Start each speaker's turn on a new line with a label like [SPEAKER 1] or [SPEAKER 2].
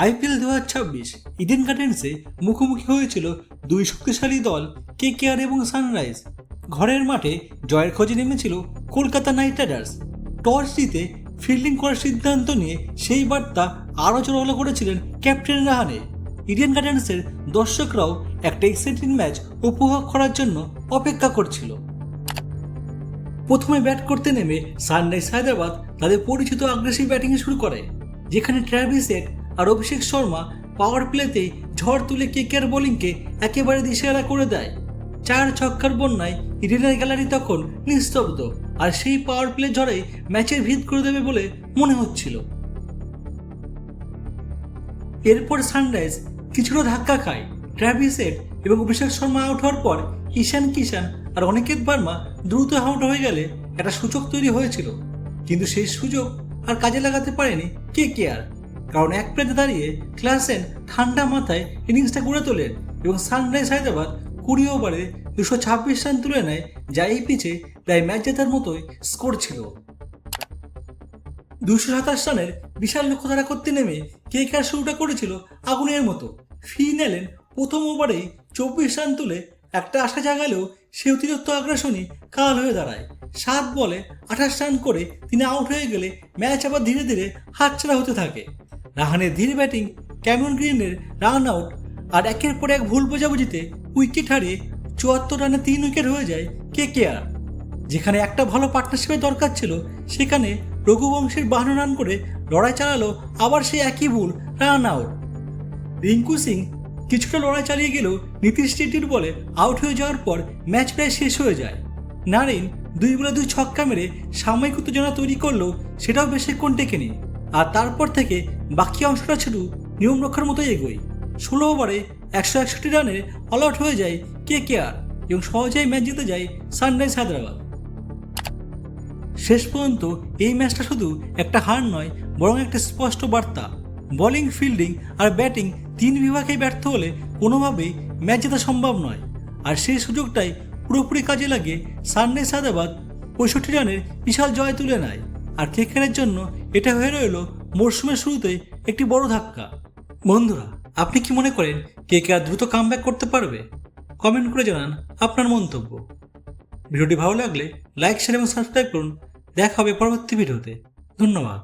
[SPEAKER 1] IPL 2026 Eden গার্ডেন্সে মুখোমুখি হয়েছিল দুই শক্তিশালী দল কেকেআর এবং সানরাইজ। ঘরের মাঠে জয়ের খোঁজে নেমেছিল কলকাতা নাইট রাইডার্স। টস জিতে ফিল্ডিং করার সিদ্ধান্ত নিয়ে সেই বার্তা আরও জোরালো করেছিলেন ক্যাপ্টেন রাহানে। ইডেন গার্ডেন্সের দর্শকরাও একটা এক্সাইটিং ম্যাচ উপভোগ করার জন্য অপেক্ষা করছিল। প্রথমে ব্যাট করতে নেমে সানরাইজ হায়দ্রাবাদ তাদের পরিচিত আগ্রাসী ব্যাটিং শুরু করে, যেখানে ট্র্যাভিস হেড আর অভিষেক শর্মা পাওয়ার প্লেতে ঝড় তুলে কেকেআর বোলিংকে একেবারে দিশেহারা করে দেয়। 4 ছক্কার বন্যায় ইডেনের গ্যালারি তখন নিস্তব্ধ, আর সেই পাওয়ার প্লে ঝড়েই ম্যাচের ভিত করে দেবে বলে মনে হচ্ছিল। এরপর সানরাইজ কিছুটা ধাক্কা খায়। ট্র্যাভিস হেড এবং অভিষেক শর্মা আউট হওয়ার পর ঈশান কিষান আর অনিকেত বার্মা দ্রুত আউট হয়ে গেলে একটা সুযোগ তৈরি হয়েছিল, কিন্তু সেই সুযোগ আর কাজে লাগাতে পারেনি কেকেআর। কারণ এক প্লেতে দাঁড়িয়ে ক্লাসেন ঠান্ডা মাথায় ইনিংসটা গড়ে তোলেন এবং সানরাইজ হায়দ্রাবাদ 20 ওভারে 226 রান তুলে নেয়, যা এই পিচে প্রায় ম্যাচ জেতার মতোই স্কোর ছিল। 227 রানের বিশাল লক্ষ্য তাড়া করতে নেমে কেকেআর শুরুটা করেছিল আগুনের মতো। ফিন এলেন প্রথম ওভারেই 24 রান তুলে একটা আশা জাগালেও সে অতিরিক্ত আগ্রাসনই কাল হয়ে দাঁড়ায়। 7 বলে 28 রান করে তিনি আউট হয়ে গেলে ম্যাচ আবার ধীরে ধীরে হাতছাড়া হতে থাকে। রাহানের ধীর ব্যাটিং, ক্যামেরন গ্রিনের রান আউট আর একের পর এক ভুল বোঝাবুঝিতে উইকেট হারিয়ে 74 রানে 3 উইকেট হয়ে যায় কেকেআর। যেখানে একটা ভালো পার্টনারশিপের দরকার ছিল, সেখানে রঘুবংশের 52 রান করে লড়াই চালালো আবার সেই একই ভুল রান আউট। রিঙ্কু সিং কিছুটা লড়াই চালিয়ে গেলেও নীতিশ রেড্ডির বলে আউট হয়ে যাওয়ার পর ম্যাচ প্রায় শেষ হয়ে যায়। নারিন 2 বলে 2 ছক্কা মেরে সাময়িক উত্তেজনা তৈরি করলেও সেটাও বেশিক্ষণ টেকেনি, আর তারপর থেকে বাকি অংশটা শুধু নিয়ম রক্ষার মতোই এগোয়। 16 ওভারে 161 রানে অল আউট হয়ে যায় কেকেআর এবং সহজেই ম্যাচ জিতে যায় সানরাইজ হায়দ্রাবাদ। শেষ পর্যন্ত এই ম্যাচটা শুধু একটা হার নয়, বরং একটা স্পষ্ট বার্তা। বোলিং, ফিল্ডিং আর ব্যাটিং 3 বিভাগেই ব্যর্থ হলে কোনোভাবেই ম্যাচ জেতা সম্ভব নয়, আর সেই সুযোগটাই পুরোপুরি কাজে লাগে সানরাইজ হায়দ্রাবাদ 65 রানের বিশাল জয় তুলে নেয়। আর কেকেআরের জন্য এটা হয়ে রইল মরশুমের শুরুতে একটি বড় ধাক্কা। বন্ধুরা, আপনি কি মনে করেন কেকেআর দ্রুত কামব্যাক করতে পারবে? কমেন্ট করে জানান আপনার মন্তব্য। ভিডিওটি ভালো লাগলে লাইক, শেয়ার এবং সাবস্ক্রাইব করুন। দেখা হবে পরবর্তী ভিডিওতে। ধন্যবাদ।